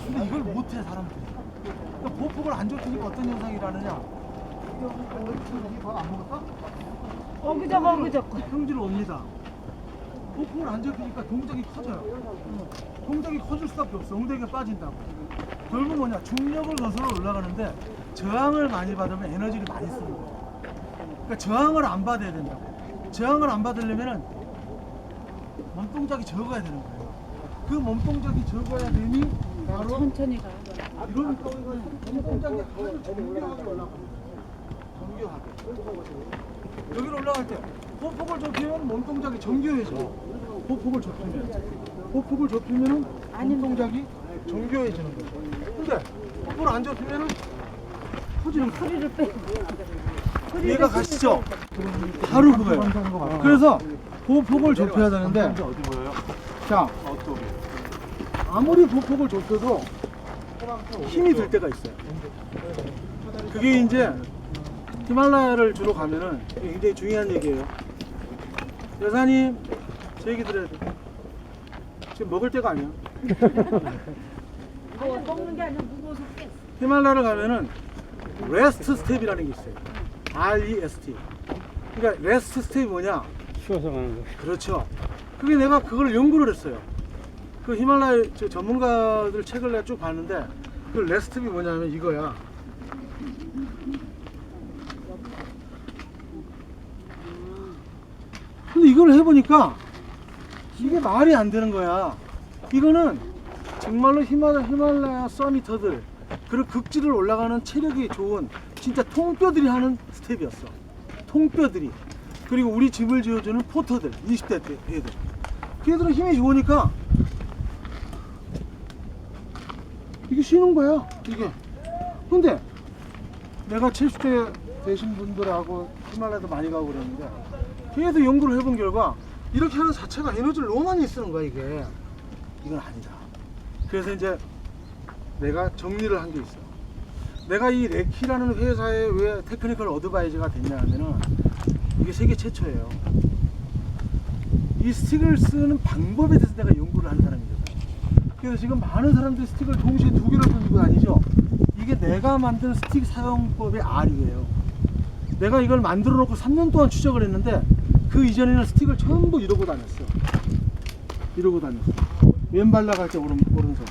근데 이걸 못해 사람들이. 그러니까 보폭을 안 좁히니까 어떤 현상이 일어나냐? 안 먹었어? 어그저거. 형질 옵니다. 보폭을 안 좁히니까 동작이 커져요. 동작이 커질 수밖에 없어. 엉덩이가 빠진다고. 결국 뭐냐? 중력을 거슬러 올라가는데 저항을 많이 받으면 에너지를 많이 쓰는 거예요. 그러니까 저항을 안 받아야 된다고. 저항을 안 받으려면은 몸동작이 적어야 되는 거예요. 그 몸동작이 적어야 되니 바로 천천히 가. 이런 몸동작이 아주 정교하게 올라갑니다. 정교하게. 여기로 올라갈 때 보폭을 좁히면 몸동작이 정교해져. 보폭을 좁히면은 몸동작이 정교해지는 거죠. 근데 보폭을 안 좁히면은 소리를 빼. 이해가 가시죠? 바로 그거예요. 그래서 보폭을 좁혀야 되는데 어디 보여요? 자, 어떻게? 아무리 보폭을 좁혀도 힘이 들 때가 있어요. 그게 이제 히말라야를 주로 가면은 굉장히 중요한 얘기예요. 여사님, 제 얘기 들어야 돼. 지금 먹을 때가 아니야. 아니 먹는 게 아니라 무거워서 뺐어. 히말라야를 가면은 레스트 스텝이라는 게 있어요. REST. 그러니까 레스트 스텝이 뭐냐? 쉬어서 가는 거. 그렇죠. 그게 내가 그걸 연구를 했어요. 그 히말라야 전문가들 책을 내가 쭉 봤는데 그 레스트가 뭐냐면 이거야. 근데 이걸 해보니까 이게 말이 안 되는 거야. 이거는 정말로 히말라야 서미터들 그런 극지를 올라가는 체력이 좋은 진짜 통뼈들이 하는 스텝이었어. 통뼈들이. 그리고 우리 집을 지어주는 포터들 20대 때 애들. 걔들은 힘이 좋으니까 이게 쉬는 거야 이게. 근데 내가 70대 되신 분들하고 히말라야도 많이 가고 그랬는데 걔도 연구를 해본 결과 이렇게 하는 자체가 에너지를 너무 많이 쓰는 거야 이게. 이건 아니다. 그래서 이제 내가 정리를 한 게 있어. 내가 이 레키라는 회사에 왜 테크니컬 어드바이저가 됐냐 하면은 이게 세계 최초예요. 이 스틱을 쓰는 방법에 대해서 내가 연구를 하는 사람이거든. 그래서 지금 많은 사람들이 스틱을 동시에 두 개를 던지고 다니죠. 이게 내가 만든 스틱 사용법의 R이에요. 내가 이걸 만들어 놓고 3년 동안 추적을 했는데 그 이전에는 스틱을 전부 이러고 다녔어. 이러고 다녔어. 왼발 나갈 때 오른손.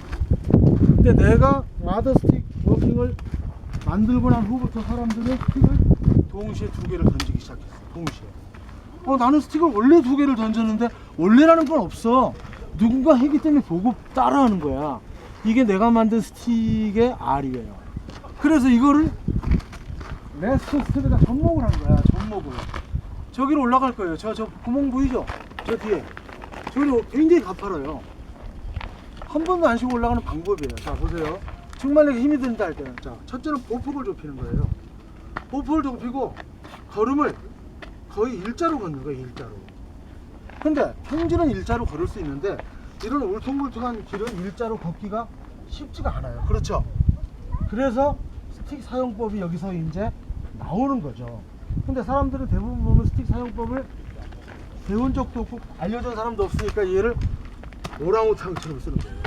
근데 내가 마더 스틱 워킹을 만들고 난 후부터 사람들은 스틱을 동시에 두 개를 던지기 시작했어. 동시에. 나는 스틱을 원래 두 개를 던졌는데 원래라는 건 없어. 누군가 했기 때문에 보고 따라하는 거야. 이게 내가 만든 스틱의 R이에요. 그래서 이거를 레스트 스텝에다 접목을 한 거야. 접목을. 저기로 올라갈 거예요. 저 구멍 보이죠? 저 뒤에. 저기로 굉장히 가파라요. 한 번도 안 쉬고 올라가는 방법이에요. 자, 보세요. 정말 내가 힘이 든다 할 때는. 자, 첫째는 보폭을 좁히는 거예요. 보폭을 좁히고 걸음을 거의 일자로 걷는 거예요. 일자로. 근데 평지는 일자로 걸을 수 있는데 이런 울퉁불퉁한 길은 일자로 걷기가 쉽지가 않아요. 그렇죠? 그래서 스틱 사용법이 여기서 이제 나오는 거죠. 근데 사람들은 대부분 보면 스틱 사용법을 배운 적도 없고 알려준 사람도 없으니까 얘를 오랑우탕처럼 쓰는 거예요.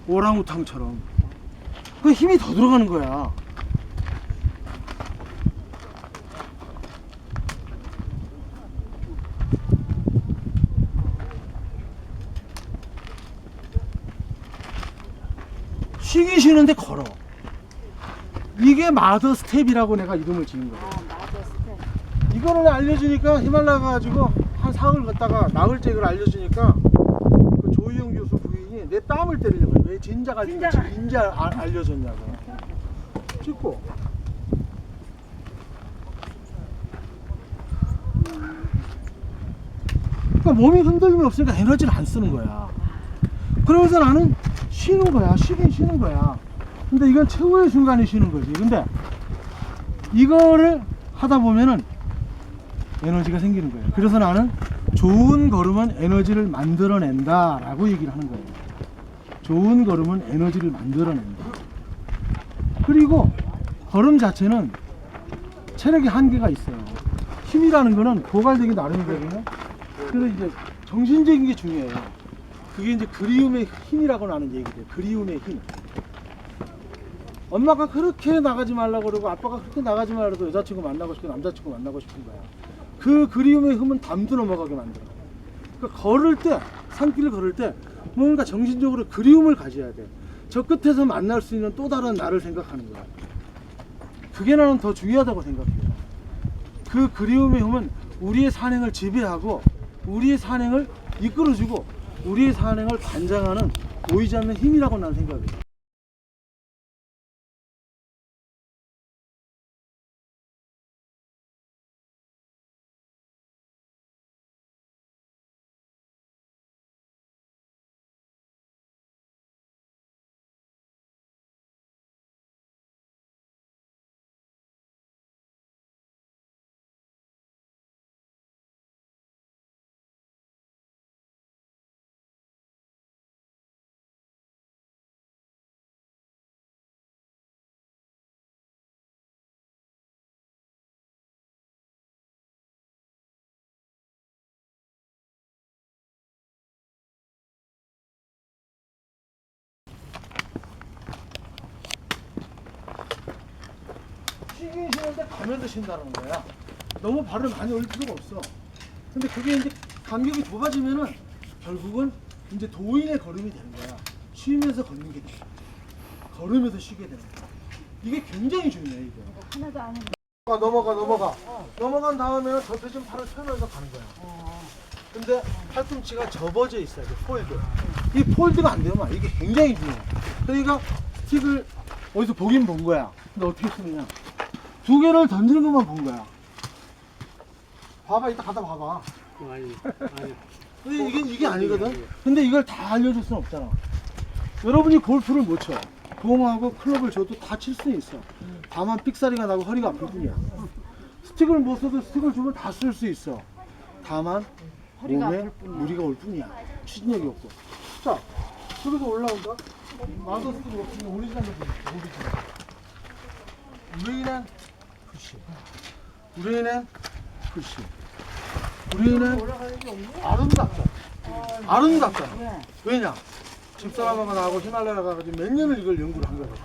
오랑우탕처럼. 그 힘이 더 들어가는 거야. 쉬기 쉬는데 걸어. 이게 마더 스텝이라고 내가 이름을 지은 거야. 마더 스텝. 이거를 알려주니까 히말라야 가지고 한 사흘 걷다가 나흘째 이걸 알려주니까 그 조희영 교수 부인이 내 땀을 때리려고 해. 왜 진작 알려줬냐고. 찍고. 그러니까 몸이 흔들림이 없으니까 에너지를 안 쓰는 거야. 그러면서 나는 쉬는 거야. 쉬긴 쉬는 거야. 근데 이건 최후의 순간에 쉬는 거지. 근데 이거를 하다 보면은 에너지가 생기는 거예요. 그래서 나는 좋은 걸음은 에너지를 만들어낸다 라고 얘기를 하는 거예요. 좋은 걸음은 에너지를 만들어낸다. 그리고 걸음 자체는 체력의 한계가 있어요. 힘이라는 거는 고갈되기 나름이거든요. 그래서 이제 정신적인 게 중요해요. 그게 이제 그리움의 힘이라고 나는 얘기돼요. 그리움의 힘. 엄마가 그렇게 나가지 말라고 그러고 아빠가 그렇게 나가지 말라고 해도 여자친구 만나고 싶고 남자친구 만나고 싶은 거야. 그 그리움의 힘은 담도 넘어가게 만들어. 그러니까 걸을 때, 산길을 걸을 때 뭔가 정신적으로 그리움을 가져야 돼. 저 끝에서 만날 수 있는 또 다른 나를 생각하는 거야. 그게 나는 더 중요하다고 생각해요. 그 그리움의 힘은 우리의 산행을 지배하고 우리의 산행을 이끌어주고 우리의 산행을 관장하는 보이지 않는 힘이라고 나는 생각해요. 쉬긴 쉬는데 가면도 쉰다는 거야. 너무 발을 많이 올릴 필요가 없어. 근데 그게 이제 간격이 좁아지면은 결국은 이제 도인의 걸음이 되는 거야. 쉬면서 걷는 게 돼. 걸으면서 쉬게 되는 거야. 이게 굉장히 중요해, 이게. 하나도 안 했는데. 넘어가. 넘어간 다음에는 접혀진 팔을 펴면서 가는 거야. 근데 팔꿈치가 접어져 있어야 돼, 폴드. 이 폴드가 안 되면 이게 굉장히 중요해. 그러니까 스틱을 어디서 보긴 본 거야. 근데 어떻게 쓰느냐. 두 개를 던지는 것만 본 거야. 봐봐, 이따 갖다 봐봐. 아니. 근데 이게 아니거든. 근데 이걸 다 알려줄 수는 없잖아. 여러분이 골프를 못 쳐. 공하고 클럽을 줘도 다 칠 수 있어. 다만 삑사리가 나고 허리가 아플 뿐이야. 스틱을 못 써도 스틱을 주면 다 쓸 수 있어. 다만 허리가 몸에 아플 뿐이야. 무리가 올 뿐이야. 추진력이 없고. 자, 저기서 올라온다. 마더 스틱 없으면 오리지널 우리는 푸시. 우리는 푸시. 우리는 아름답잖아. 아름답잖아. 왜? 왜냐? 집사람하고 나하고 히말라야 가가지고 몇 년을 이걸 연구를 한 거거든.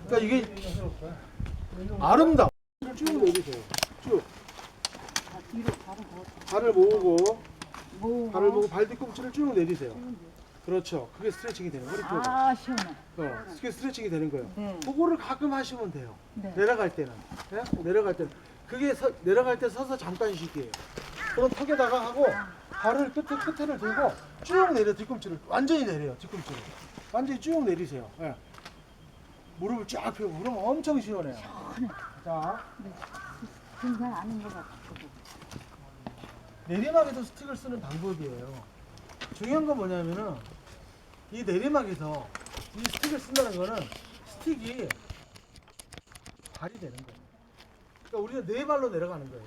그러니까 이게 아름다워. 쭉 내리세요. 쭉. 뒤로 바로 발을 모으고, 뭐. 발을 모으고 발 뒤꿈치를 쭉 내리세요. 그렇죠. 그게 스트레칭이 되는 거예요. 허리 펴고. 아, 시원해. 그게 스트레칭이 되는 거예요. 네. 그거를 가끔 하시면 돼요. 네. 내려갈 때는. 네? 내려갈 때는. 그게 내려갈 때 서서 잠깐 쉬기예요. 그럼 턱에다가 하고 발을 끝에를 들고 쭉 내려. 뒤꿈치를 완전히 내려요. 뒤꿈치를 완전히 쭉 내리세요. 예. 무릎을 쫙 펴고 그러면 엄청 시원해요. 자, 등산 아닌 것 같아. 내리막에서 스틱을 쓰는 방법이에요. 중요한 건 뭐냐면은 이 내리막에서 이 스틱을 쓴다는 거는 스틱이 발이 되는 거예요. 그러니까 우리는 네 발로 내려가는 거예요.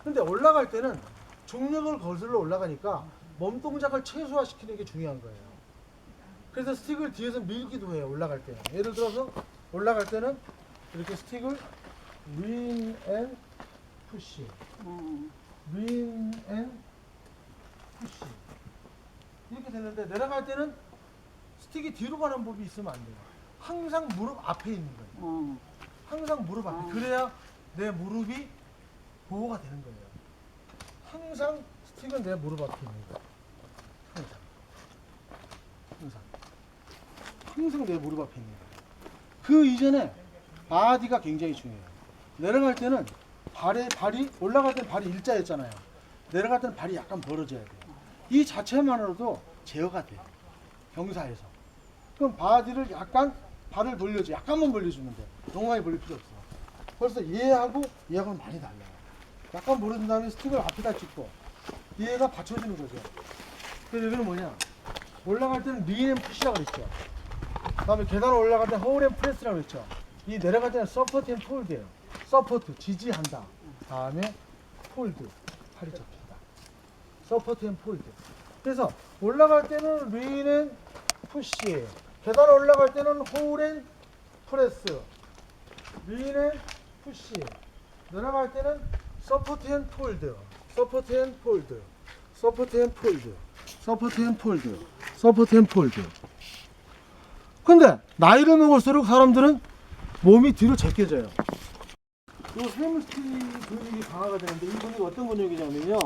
근데 올라갈 때는 중력을 거슬러 올라가니까 몸 동작을 최소화시키는 게 중요한 거예요. 그래서 스틱을 뒤에서 밀기도 해요. 올라갈 때는. 예를 들어서 올라갈 때는 이렇게 스틱을 윈 앤 푸시, 윈 앤 푸시 이렇게 되는데 내려갈 때는 스틱이 뒤로 가는 법이 있으면 안 돼요. 항상 무릎 앞에 있는 거예요. 항상 무릎 앞에. 그래야 내 무릎이 보호가 되는 거예요. 항상 스틱은 내 무릎 앞에 있는 거예요. 항상 내 무릎 앞에 있는 거예요. 그 이전에 바디가 굉장히 중요해요. 내려갈 때는 발이 올라갈 때는 발이 일자였잖아요. 내려갈 때는 발이 약간 벌어져야 돼요. 이 자체만으로도 제어가 돼요. 경사에서. 그럼 바디를 약간 발을 벌려줘. 약간만 벌려주면 돼. 너무 많이 벌릴 필요 없어. 벌써 얘하고는 많이 달라요. 약간 벌어진 다음에 스틱을 앞에다 찍고 얘가 받쳐주는 거죠. 그래서 여기는 뭐냐? 올라갈 때는 린 앤 푸시라고 그랬죠. 다음에 계단 올라갈 때는 홀 앤 프레스라고 그랬죠. 이 내려갈 때는 서포트 앤 폴드예요. 서포트, 지지한다. 다음에 폴드, 팔이 접힌다. 서포트 앤 폴드. 그래서 올라갈 때는 린 앤 푸시, 계단 올라갈 때는 홀 앤 프레스, 린 앤 푸시, 내려갈 때는 서포트 앤 폴드, 서포트 앤 폴드, 서포트 앤 폴드, 서포트 앤 폴드, 서포트 앤 폴드. 근데 나이를 먹을수록 사람들은 몸이 뒤로 제껴져요. 이 햄스트링 근육이 강화가 되는데 이 근육이 어떤 근육이냐면요,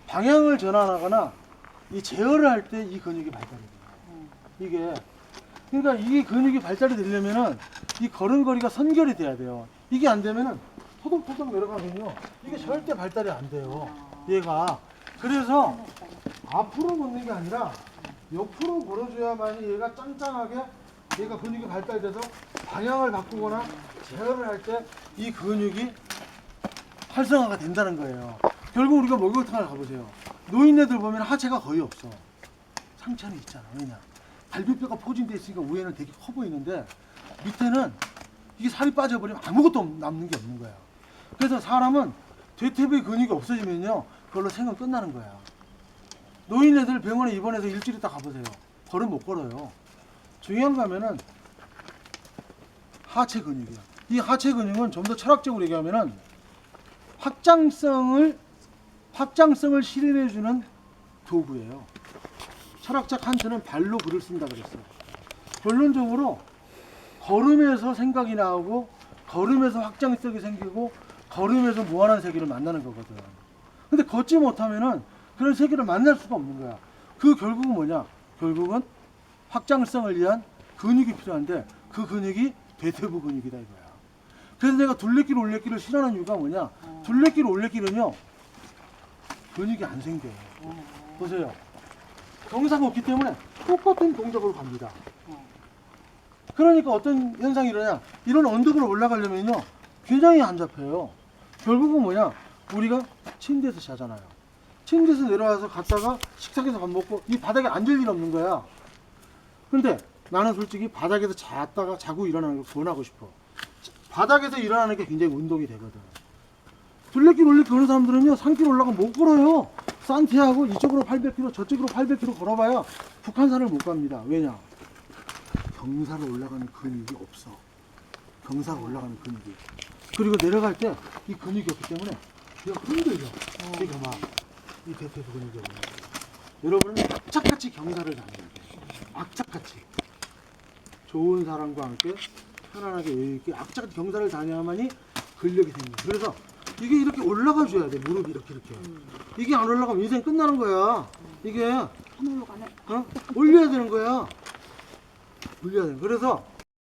방향을 전환하거나 이 제어를 할 때 이 근육이 발달이 돼요. 이게 그러니까 이 근육이 발달이 되려면은 이 걸음걸이가 선결이 돼야 돼요. 이게 안 되면은 토독토독 내려가면요, 이게 절대 발달이 안 돼요, 얘가. 그래서 앞으로 걷는 게 아니라 옆으로 걸어줘야만이 얘가 짱짱하게 얘가 근육이 발달돼서 방향을 바꾸거나 제어를 할 때 이 근육이 활성화가 된다는 거예요. 결국 우리가 목욕탕을 가보세요. 노인네들 보면 하체가 거의 없어. 상체는 있잖아. 왜냐? 갈비뼈가 포진돼 있으니까 위에는 되게 커 보이는데 밑에는 이게 살이 빠져버리면 아무것도 남는 게 없는 거야. 그래서 사람은 대퇴부의 근육이 없어지면요, 그걸로 생은 끝나는 거야. 노인네들 병원에 입원해서 일주일 있다 가보세요. 걸음 못 걸어요. 중요한 거면은 하체 근육이야. 이 하체 근육은 좀 더 철학적으로 얘기하면은 확장성을 실현해주는 도구예요. 철학자 칸트는 발로 글을 쓴다 그랬어요. 결론적으로 걸음에서 생각이 나오고, 걸음에서 확장성이 생기고, 걸음에서 무한한 세계를 만나는 거거든. 근데 걷지 못하면은 그런 세계를 만날 수가 없는 거야. 그 결국은 뭐냐? 결국은 확장성을 위한 근육이 필요한데 그 근육이 대퇴부 근육이다 이거야. 그래서 내가 둘레길 올레길을 싫어하는 이유가 뭐냐? 둘레길 올레길은요, 근육이 안 생겨요. 보세요. 경사가 없기 때문에 똑같은 동작으로 갑니다. 그러니까 어떤 현상이 일어나냐? 이런 언덕으로 올라가려면요, 균형이 안 잡혀요. 결국은 뭐냐? 우리가 침대에서 자잖아요. 침대에서 내려와서 갔다가 식탁에서 밥 먹고 이 바닥에 앉을 일 없는 거야. 근데 나는 솔직히 바닥에서 잤다가 자고 일어나는 걸 권하고 싶어. 바닥에서 일어나는 게 굉장히 운동이 되거든. 둘레길 올레길 그런 사람들은요, 산길 올라가면 못 걸어요. 산티아고 이쪽으로 800km 저쪽으로 800km 걸어봐야 북한산을 못 갑니다. 왜냐? 경사로 올라가는 근육이 없어. 경사로 올라가는 근육이. 그리고 내려갈 때 이 근육이 없기 때문에 그냥 흔들려. 이거 막 이 대퇴부 근육이 없는 거예요. 여러분은 악착같이 경사를 다녀야 돼. 악착같이. 좋은 사람과 함께 편안하게 여유있게 악착같이 경사를 다녀야만이 근력이 생겨요. 그래서 이게 이렇게 올라가 줘야 돼. 무릎이 이렇게. 이게 안 올라가면 인생 끝나는 거야. 이게 하늘로 가네. 올려야 되는 거야. 올려야 돼. 그래서